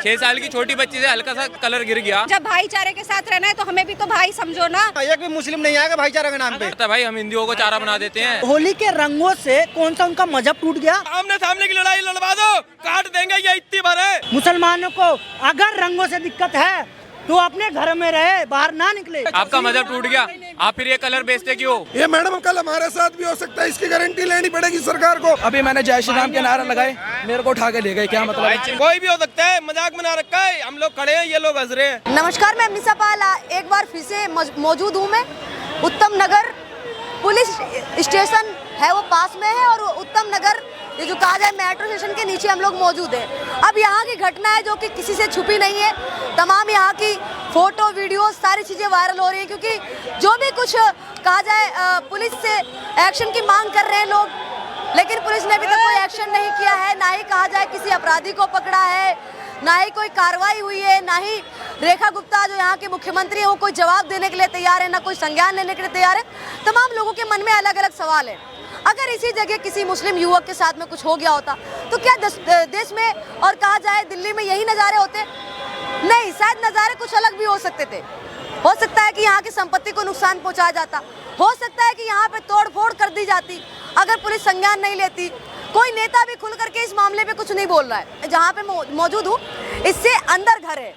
6 साल की छोटी बच्ची से हल्का सा कलर गिर गया। जब भाईचारे के साथ रहना है तो हमें भी तो भाई समझो ना। एक भी मुस्लिम नहीं आएगा भाईचारा के नाम पे। भाई हम हिंदुओं को चारा बना देते हैं। होली के रंगों से कौन सा उनका मजहब टूट गया? आमने सामने की लड़ाई लड़वा दो, काट देंगे, ये इतनी भर है। मुसलमानों को अगर रंगों से दिक्कत है तो अपने घर में रहे, बाहर ना निकले। आपका मजहब टूट गया, आप फिर ये कलर बेचते क्यों? ये मैडम कल हमारे साथ भी हो सकता है, इसकी गारंटी लेनी पड़ेगी सरकार को। अभी मैंने जय श्री राम के नारा लगाए, मेरे को उठा के ले गए, क्या मतलब? कोई भी हो सकता है, मजाक बना रखा है, हम लोग खड़े हैं, ये लोग हंस रहे हैं। नमस्कार, मैं अमनिसा पाल एक बार फिर से मौजूद हूँ। मैं उत्तम नगर पुलिस स्टेशन है वो पास में है, और उत्तम नगर ये जो कहा जाए मेट्रो स्टेशन के नीचे हम लोग मौजूद हैं। अब यहाँ की घटना है जो कि किसी से छुपी नहीं है। तमाम यहाँ की फोटो वीडियो सारी चीज़ें वायरल हो रही हैं, क्योंकि जो भी कुछ कहा जाए पुलिस से एक्शन की मांग कर रहे हैं लोग, लेकिन पुलिस ने अभी तक कोई एक्शन नहीं किया है। ना ही कहा जाए किसी अपराधी को पकड़ा है, ना ही कोई कार्रवाई हुई है, ना ही रेखा गुप्ता जो यहाँ के मुख्यमंत्री है वो कोई जवाब देने के लिए तैयार है, ना कोई संज्ञान लेने के लिए तैयार है। तमाम लोगों के मन में अलग अलग सवाल है। अगर इसी जगह किसी मुस्लिम युवक के साथ में कुछ हो गया होता तो क्या देश में और कहा जाए दिल्ली में यही नज़ारे होते? नहीं, शायद नज़ारे कुछ अलग भी हो सकते थे। हो सकता है कि यहाँ की संपत्ति को नुकसान पहुँचाया जाता, हो सकता है कि यहाँ पे तोड़ फोड़ कर दी जाती अगर पुलिस संज्ञान नहीं लेती। कोई नेता भी खुल करके इस मामले पे कुछ नहीं बोल रहा है। जहाँ पे मौजूद हूँ इससे अंदर घर है,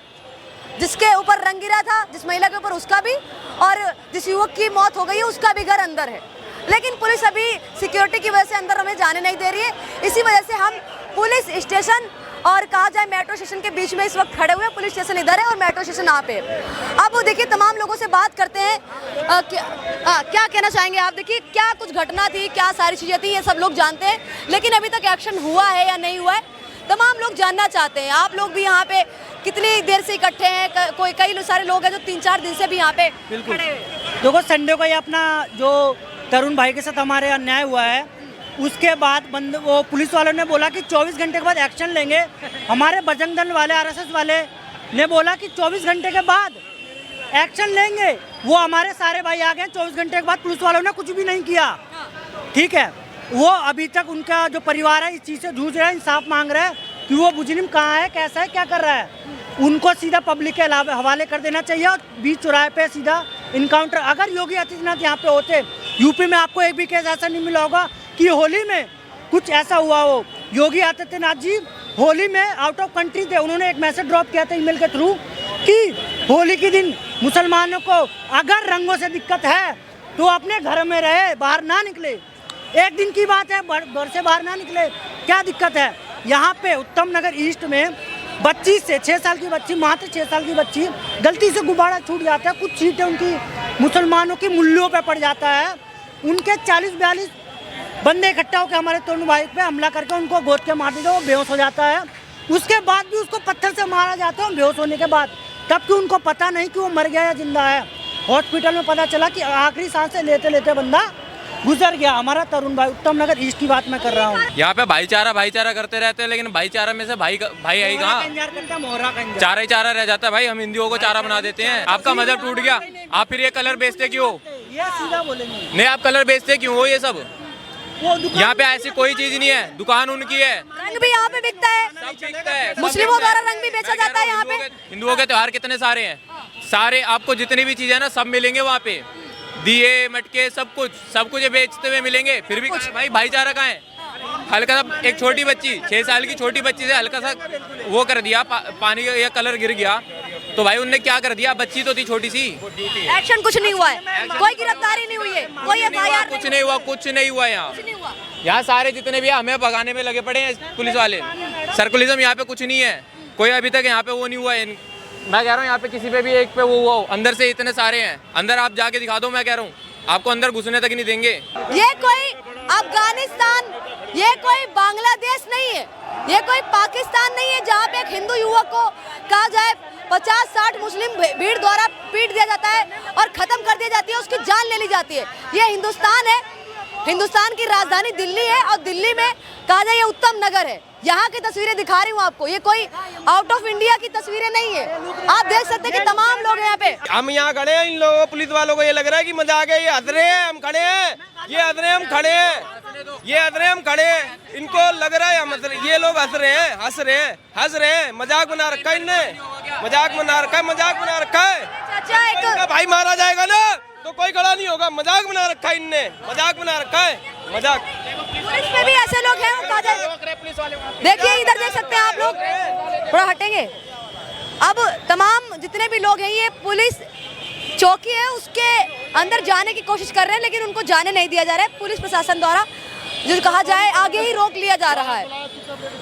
जिसके ऊपर रंग गिरा था, जिस महिला के ऊपर उसका भी, और जिस युवक की मौत हो गई है उसका भी घर अंदर है। लेकिन पुलिस अभी सिक्योरिटी की वजह से अंदर हमें जाने नहीं दे रही है। इसी वजह से हम पुलिस स्टेशन और कहा जाए मेट्रो स्टेशन के बीच में इस वक्त खड़े हुए हैं। पुलिस स्टेशन इधर है और मेट्रो स्टेशन यहाँ पे। अब वो देखिए, तमाम लोगों से बात करते हैं। क्या कहना चाहेंगे आप? देखिए, क्या कुछ घटना थी, क्या सारी चीज़ें थी, ये सब लोग जानते हैं, लेकिन अभी तक एक्शन हुआ है या नहीं हुआ है तमाम लोग जानना चाहते हैं। आप लोग भी यहाँ पे कितनी देर से इकट्ठे हैं? कई सारे लोग हैं जो 3-4 दिन से भी यहाँ पे खड़े हुए। देखो, संडे को ये अपना जो तरुण भाई के साथ हमारे अन्याय हुआ है, उसके बाद वो पुलिस वालों ने बोला कि 24 घंटे के बाद एक्शन लेंगे। हमारे बजरंग दल वाले, आरएसएस वाले ने बोला कि 24 घंटे के बाद एक्शन लेंगे। वो हमारे सारे भाई आ गए 24 घंटे के बाद, पुलिस वालों ने कुछ भी नहीं किया। ठीक है, वो अभी तक उनका जो परिवार है इस चीज़ से जूझ रहा है, इंसाफ मांग रहा है कि वो मुजरिम कहाँ है, कैसा है, क्या कर रहा है। उनको सीधा पब्लिक के हवाले कर देना चाहिए और बीच चौराहे पे सीधा इनकाउंटर। अगर योगी आदित्यनाथ यहाँ पे होते, यूपी में आपको एक भी केस ऐसा नहीं मिला होगा कि होली में कुछ ऐसा हुआ हो। योगी आदित्यनाथ जी होली में आउट ऑफ कंट्री थे, उन्होंने एक मैसेज ड्रॉप किया था ईमेल के थ्रू कि होली के दिन मुसलमानों को अगर रंगों से दिक्कत है तो अपने घर में रहे, बाहर ना निकले। एक दिन की बात है, घर से बाहर ना निकले, क्या दिक्कत है? यहाँ पे उत्तम नगर ईस्ट में बच्ची से 6 साल की बच्ची, मात्र 6 साल की बच्ची, गलती से गुब्बारा छूट जाता है, कुछ सीटें उनकी मुसलमानों की मूल्यों पे पड़ जाता है। उनके 40-42 बंदे इकट्ठा होकर हमारे तरुण भाई पे हमला करके उनको गोद के मार देते, वो बेहोश हो जाता है। उसके बाद भी उसको पत्थर से मारा जाता है बेहोश होने के बाद, तब कि उनको पता नहीं कि वो मर गया या जिंदा है। हॉस्पिटल में पता चला कि आखिरी सांसें लेते लेते बंदा गुजर गया। हमारा तरुण भाई, उत्तम नगर ईस्ट की बात मैं कर रहा हूँ। यहाँ पे भाईचारा करते रहते हैं, लेकिन भाईचारा में से भाई है कहाँ? चारा ही चारा रह जाता है। भाई हम हिंदुओं को चारा बना देते हैं। आपका मजहब टूट गया, आप फिर ये कलर बेचते क्यों? ये सीधा बोलेंगे नहीं, आप कलर बेचते क्यों हो? ये सब यहाँ पे ऐसी कोई चीज नहीं है, दुकान उनकी है। रंग भी यहाँ पे बिकता है, सब बिकता है, मुस्लिमों द्वारा रंग भी बेचा जाता है यहाँ पे। हिंदुओं के त्योहार कितने सारे हैं, सारे आपको जितनी भी चीजें ना सब मिलेंगे वहाँ पे, दिए मटके सब कुछ बेचते हुए मिलेंगे। फिर भी भाई भाईचारा कहाँ है? हल्का सा एक छोटी बच्ची, 6 साल की छोटी बच्ची से हल्का सा वो कर दिया, पानी या कलर गिर गया तो भाई उनने क्या कर दिया? बच्ची तो थी छोटी सी। एक्शन कुछ नहीं हुआ है, कोई गिरफ्तारी नहीं हुई है, कोई एफआईआर कुछ नहीं हुआ यहाँ सारे जितने भी हमें भगाने में लगे पड़े हैं पुलिस वाले। सर्कुलरिज्म यहाँ पे कुछ नहीं है, कोई अभी तक यहाँ पे वो नहीं हुआ है। मैं कह रहा हूँ यहाँ पे किसी पे भी एक पे वो हुआ हो, अंदर से इतने सारे हैं, अंदर आप जाके दिखा दो। मैं कह रहा हूँ आपको अंदर घुसने तक नहीं देंगे। ये कोई अफगानिस्तान, ये कोई बांग्लादेश नहीं है, ये कोई पाकिस्तान नहीं है जहाँ पे एक हिंदू युवक को कहा जाए 50-60 मुस्लिम भीड़ द्वारा पीट दिया जाता है और खत्म कर दी जाती है, उसकी जान ले ली जाती है। ये हिंदुस्तान है, हिंदुस्तान की राजधानी दिल्ली है और दिल्ली में कहा जाए ये उत्तम नगर है। यहाँ की तस्वीरें दिखा रही हूँ आपको, ये कोई आउट ऑफ इंडिया की तस्वीरें नहीं है। आप देख सकते हैं कि तमाम लोग यहाँ पे, हम यहाँ खड़े हैं, इन लोगों पुलिस वालों को ये लग रहा है कि मजाक है, ये हंस रहे हैं, हम खड़े हैं, ये हंस रहे हैं, हम खड़े हैं। ये हंस रहे हैं, हम खड़े हैं, इनको लग रहा है हम ये लोग हंस रहे हैं, हंस रहे हैं, मजाक बना रखा है इनने, मजाक बना रखा है। चाचा एक भाई मारा जाएगा ना तो कोई खड़ा नहीं होगा, मजाक बना रखा है इनने, मजाक बना रखा है, मजाक। पुलिस में भी ऐसे लोग हैं, वो कहा जाए। देखिए इधर देख सकते हैं आप लोग, थोड़ा हटेंगे। अब तमाम जितने भी लोग हैं, ये पुलिस चौकी है उसके अंदर जाने की कोशिश कर रहे हैं, लेकिन उनको जाने नहीं दिया जा रहा है पुलिस प्रशासन द्वारा, जो कहा जाए आगे ही रोक लिया जा रहा है।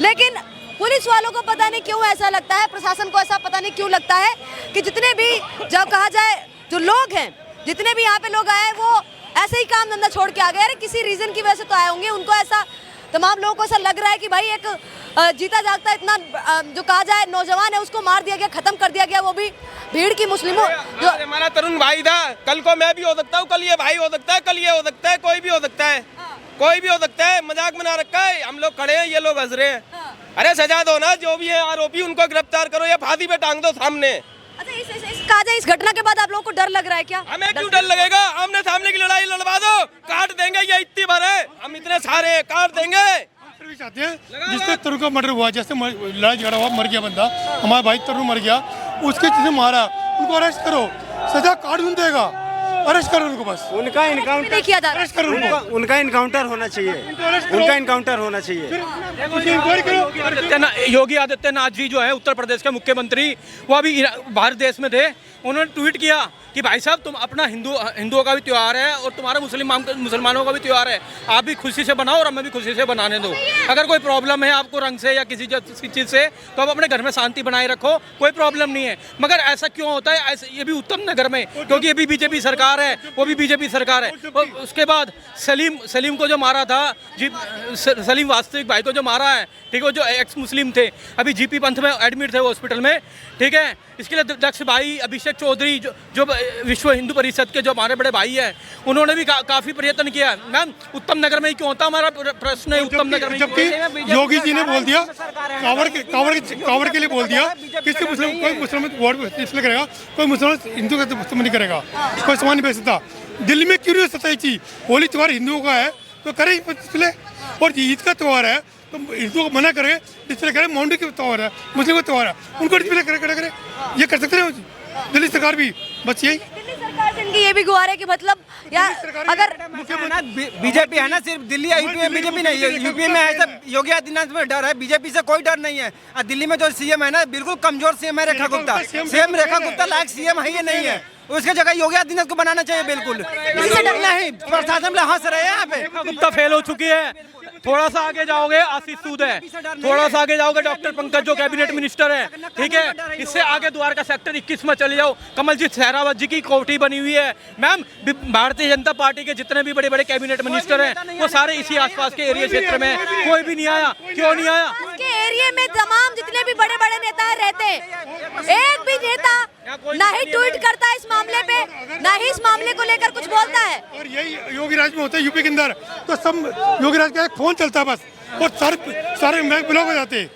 लेकिन पुलिस वालों को पता नहीं क्यों ऐसा लगता है, प्रशासन को ऐसा पता नहीं क्यों लगता है कि जितने भी, जब कहा जाए जो लोग हैं, जितने भी यहाँ पे लोग आए वो ऐसे ही काम धंधा छोड़ के आ गए। अरे किसी रीजन की वजह से तो आए होंगे, उनको ऐसा, तमाम लोगों को ऐसा लग रहा है कि भाई एक जीता जागता इतना जो कहा जाए नौजवान है उसको मार दिया गया, खत्म कर दिया गया, वो भी भीड़ की मुस्लिमों। जो हमारा तरुण भाई था, कल को मैं भी हो सकता हूँ, कल ये भाई हो सकता है, कल ये हो सकता है, कोई भी हो सकता है, कोई भी हो सकता है। मजाक बना रखा है, हम लोग खड़े हैं, ये लोग हंस रहे हैं। अरे सजा दो ना, जो भी है आरोपी उनको गिरफ्तार करो या फांसी पे टांग दो सामने। अच्छा इस घटना के बाद आप लोगों को डर लग रहा है क्या? हमें क्यों डर लगेगा, आमने सामने की लड़ाई लड़वा दो, काट देंगे, ये इतनी भर है, हम इतने सारे काट देंगे। चाहते हैं जिससे तरुण का मर्डर हुआ, जैसे लड़ाई झगड़ा हुआ, मर गया बंदा, हमारा भाई तरुण मर गया, उसके जिसे मारा उनको अरेस्ट करो, सजा कानून देगा, अरेस्ट करो उनको, बस उनका इनकाउंटर नहीं किया जा रहा, अरेस्ट करो उनको, उनका इनकाउंटर होना चाहिए, उनका इनकाउंटर होना चाहिए। योगी आदित्यनाथ जी जो है उत्तर प्रदेश के मुख्यमंत्री, वो अभी बाहर देश में थे, उन्होंने ट्वीट किया कि भाई साहब तुम अपना हिंदुओं का भी त्यौहार है और तुम्हारा मुसलमानों का भी त्यौहार है, आप भी खुशी से बनाओ और हमें भी खुशी से बनाने दो। अगर कोई प्रॉब्लम है आपको रंग से या किसी चीज़ से, तो आप अपने घर में शांति बनाए रखो, कोई प्रॉब्लम नहीं है। मगर ऐसा क्यों होता है, ऐसे ये भी उत्तम नगर में, क्योंकि ये भी बीजेपी सरकार है, वो भी बीजेपी सरकार है। उसके बाद सलीम को जो मारा था, सलीम वास्तविक भाई को जो मारा है, ठीक है, वो जो एक्स मुस्लिम थे, अभी जीपी पंथ में एडमिट थे वो हॉस्पिटल में, ठीक है। इसके लिए दक्ष भाई, अभिषेक चौधरी जो विश्व हिंदू परिषद के जो हमारे बड़े भाई हैं, उन्होंने भी काफ़ी प्रयत्न किया। मैम उत्तम नगर में ही क्यों होता, हमारा प्रश्न है उत्तम नगर में। जबकि योगी जी ने बोल दिया, कांवड़ के लिए बोल दिया, किसी मुस्लिम कोई मुस्लिम वोट इसलिए करेगा, कोई मुसलमान हिंदू का मुस्लिम नहीं करेगा, कोई सामान नहीं बेच सकता। दिल्ली में क्यों नहीं हो सकता ये चीज़, होली त्यौहार हिंदुओं का है तो करे इसलिए, और ईद का त्यौहार है तो हिंदुओं को मना करें, डिस्प्ले करें, मोहंडी का त्यौहार है, मुस्लिम का त्यौहार है, उनको डिस्प्ले करे, ये कर सकते हैं दिल्ली सरकार भी, बस यही। दिल्ली सरकार से इनकी ये भी गुहार है कि मतलब यार अगर बीजेपी है ना, सिर्फ दिल्ली या यूपी में बीजेपी नहीं है, यूपी में है सब योगी आदित्यनाथ में डर है, बीजेपी से कोई डर नहीं है। और दिल्ली में जो सीएम है ना, बिल्कुल कमजोर सीएम है रेखा गुप्ता, सीएम रेखा गुप्ता लायक सीएम है ये नहीं है, उसके जगह योगी आदित्यनाथ को बनाना चाहिए। बिल्कुल इससे डर नहीं, प्रशासन में हंस रहे हैं यहाँ पे। गुप्ता फेल हो चुकी है, थोड़ा सा आगे जाओगे आशीष सूद है, थोड़ा सा आगे जाओगे डॉक्टर पंकज जो कैबिनेट मिनिस्टर है, ठीक है। इससे आगे द्वारका सेक्टर 21 में चले जाओ, कमलजीत सहरावत जी की कोठी बनी हुई है। मैम भारतीय जनता पार्टी के जितने भी बड़े बड़े कैबिनेट मिनिस्टर हैं वो सारे इसी आसपास के एरिया क्षेत्र में, कोई भी नहीं आया, क्यों नहीं आया? के एरिया में तमाम जितने भी बड़े बड़े नेता रहते हैं, एक भी नेता ना ही ट्वीट करता है इस मामले पे, ना ही इस मामले को लेकर कुछ बोलता है। और यही योगी राज में होता है, यूपी के अंदर तो सब योगी राज का एक फोन चलता है बस, और सारे बैंक ब्लॉक हो जाते हैं।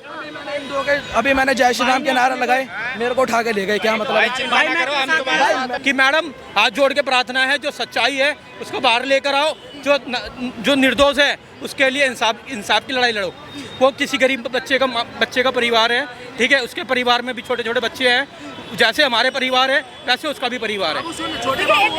अभी मैंने जय श्री राम के नारा लगाए, मेरे को उठा के ले गए, क्या मतलब? कि मैडम हाथ जोड़ के प्रार्थना है, जो सच्चाई है उसको बाहर लेकर आओ, जो निर्दोष है उसके लिए इंसाफ की लड़ाई लड़ो। वो किसी गरीब बच्चे का परिवार है, ठीक है, उसके परिवार में भी छोटे छोटे बच्चे हैं, जैसे हमारे परिवार है वैसे उसका भी परिवार है।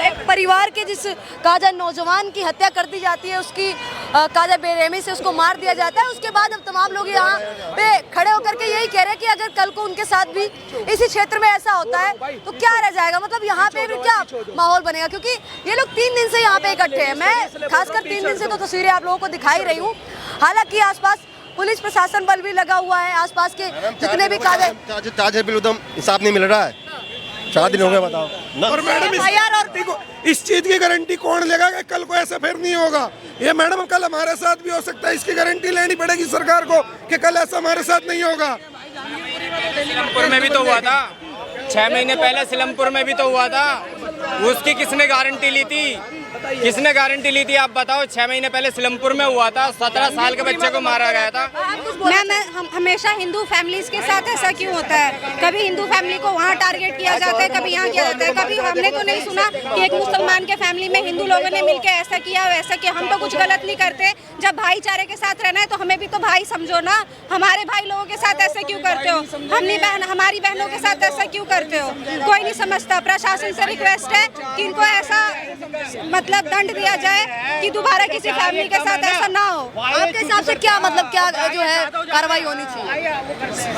एक परिवार के जिस कहा जाए नौजवान की हत्या कर दी जाती है, उसकी कहा जाए बेरहमी से उसको मार दिया जाता है, उसके बाद अब तमाम लोग यहाँ पे खड़े होकर के यही कह रहे हैं कि अगर कल को उनके साथ भी इसी क्षेत्र में ऐसा होता है तो क्या रह जाएगा, मतलब यहाँ पे भी क्या माहौल बनेगा। क्योंकि ये लोग 3 दिन से यहाँ पे इकट्ठे हैं, मैं खासकर 3 दिन से तो तस्वीरें आप लोगों को दिखाई रही हूँ। हालांकि आसपास पुलिस प्रशासन बल भी लगा हुआ है, आसपास के जितने भी ताजे बिल्कुल इंसाफ नहीं मिल रहा है, 4 दिन हो गए, बताओ ना। और मैडम इस चीज की गारंटी कौन लेगा कि कल को ऐसा फिर नहीं होगा? ये मैडम कल हमारे साथ भी हो सकता है, इसकी गारंटी लेनी पड़ेगी सरकार को कि कल ऐसा हमारे साथ नहीं होगा। सिलमपुर में भी तो हुआ था, 6 महीने पहले सिलमपुर में भी तो हुआ था, उसकी किसने गारंटी ली थी? किसने गारंटी ली थी आप बताओ? 6 महीने पहले सिलमपुर में हुआ था, 17 साल के बच्चे को मारा गया था। हम हमेशा हिंदू फैमिलीज के साथ ऐसा क्यों होता है? कभी हिंदू फैमिली को वहाँ टारगेट किया जाता है, कभी यहाँ किया जाता है। कभी हमने तो नहीं सुना कि एक मुसलमान के फैमिली में हिंदू लोगों ने मिलकर ऐसा किया वैसा किया। हम तो कुछ गलत नहीं करते। जब भाईचारे के साथ रहना है तो हमें भी तो भाई समझो ना। हमारे भाई लोगों के साथ ऐसा क्यों करते हो? हमारी बहनों के साथ ऐसा क्यों करते हो? कोई नहीं समझता। प्रशासन से रिक्वेस्ट है कि इनको ऐसा मतलब दंड दिया जाए कि दोबारा किसी फैमिली के साथ ऐसा ना हो। आपके हिसाब से क्या मतलब क्या जो है कार्रवाई होनी चाहिए?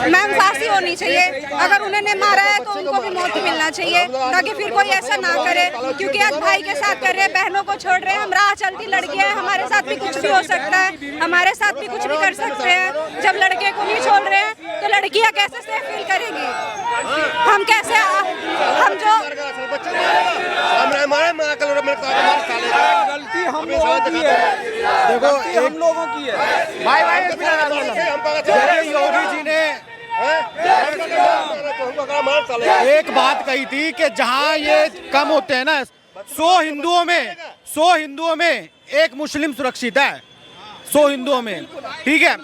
मैम फांसी होनी चाहिए। अगर उन्होंने मारा है तो उनको भी मौत मिलना चाहिए, ताकि फिर कोई ऐसा ना करे। क्योंकि आज भाई के साथ कर रहे हैं, बहनों को छोड़ रहे हैं। हम राह चलती लड़कियां हैं, हमारे साथ भी कुछ भी हो सकता है, हमारे साथ भी कुछ भी कर सकते हैं। जब लड़के को नहीं छोड़ रहे हैं तो लड़कियां कैसे सेफ फील करेंगी? हम कैसे हम जो गलती हम लोगों की है। देखो हम लोगों की है। योगी जी ने एक बात कही थी कि जहां ये कम होते हैं ना 100 हिंदुओं में एक मुस्लिम सुरक्षित है, 100 हिंदुओं में, ठीक है।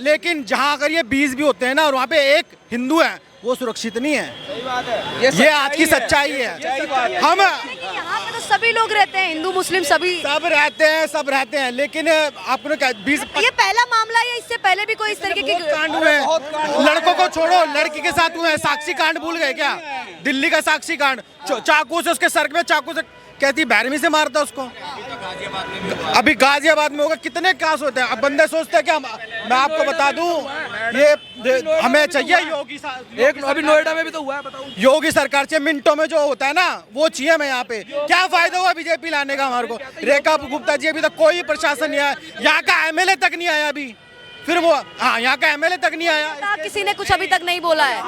लेकिन जहां अगर ये 20 भी होते हैं ना और वहाँ पे एक हिंदू है, वो सुरक्षित नहीं है। ये आज की सच्चाई है। हम यहाँ पे तो सभी लोग रहते हैं, हिंदू मुस्लिम सभी सब रहते हैं, लेकिन आपने क्या 20 ये पहला मामला है या इससे पहले भी कोई इस तरीके के कांड हुए? लड़कों को छोड़ो, लड़की के साथ हुए। साक्षी कांड भूल गए क्या? दिल्ली का साक्षी कांड, चाकू से उसके सर में चाकू से कहती बैरमी से मारता उसको। अभी गाजियाबाद में होगा। कितने केस होते हैं? अब बंदे सोचते हैं क्या? मैं आपको बता दूं, ये हमें चाहिए योगी एक अभी नोएडा में भी तो हुआ है, बताओ। योगी सरकार चाहिए। मिनटों में जो होता है ना वो चाहिए हमें यहाँ पे। क्या फायदा हुआ बीजेपी लाने का हमारे को? रेखा गुप्ता जी अभी तक कोई प्रशासन नहीं आया, यहाँ का एमएलए तक नहीं आया अभी। फिर वो यहाँ का एमएलए तक नहीं आया। किसी ने कुछ अभी तक नहीं बोला है।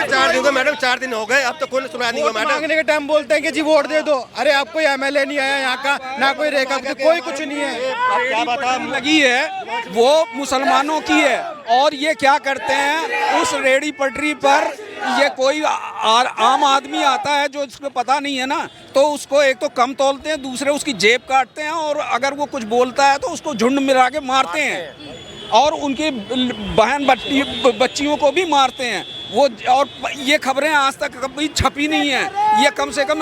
4 दिन को मैडम 4 दिन हो गए, अब तो कोई सुना नहीं हुआ मैडम। मांगने के टाइम बोलते हैं कि जी वोट दे दो। अरे अब कोई एमएलए नहीं आया यहाँ का, ना कोई रेखा, कोई कुछ नहीं है। क्या बता लगी है वो मुसलमानों की है। और ये क्या करते हैं, उस रेडी पटरी पर ये कोई आम आदमी आता है जो इसको पता नहीं है ना, तो उसको एक तो कम तोलते हैं, दूसरे उसकी जेब काटते हैं, और अगर वो कुछ बोलता है तो उसको झुंड मिला के मारते हैं, और उनकी बहन बच्चियों को भी मारते हैं वो। और ये खबरें आज तक कभी छपी नहीं है। ये कम से कम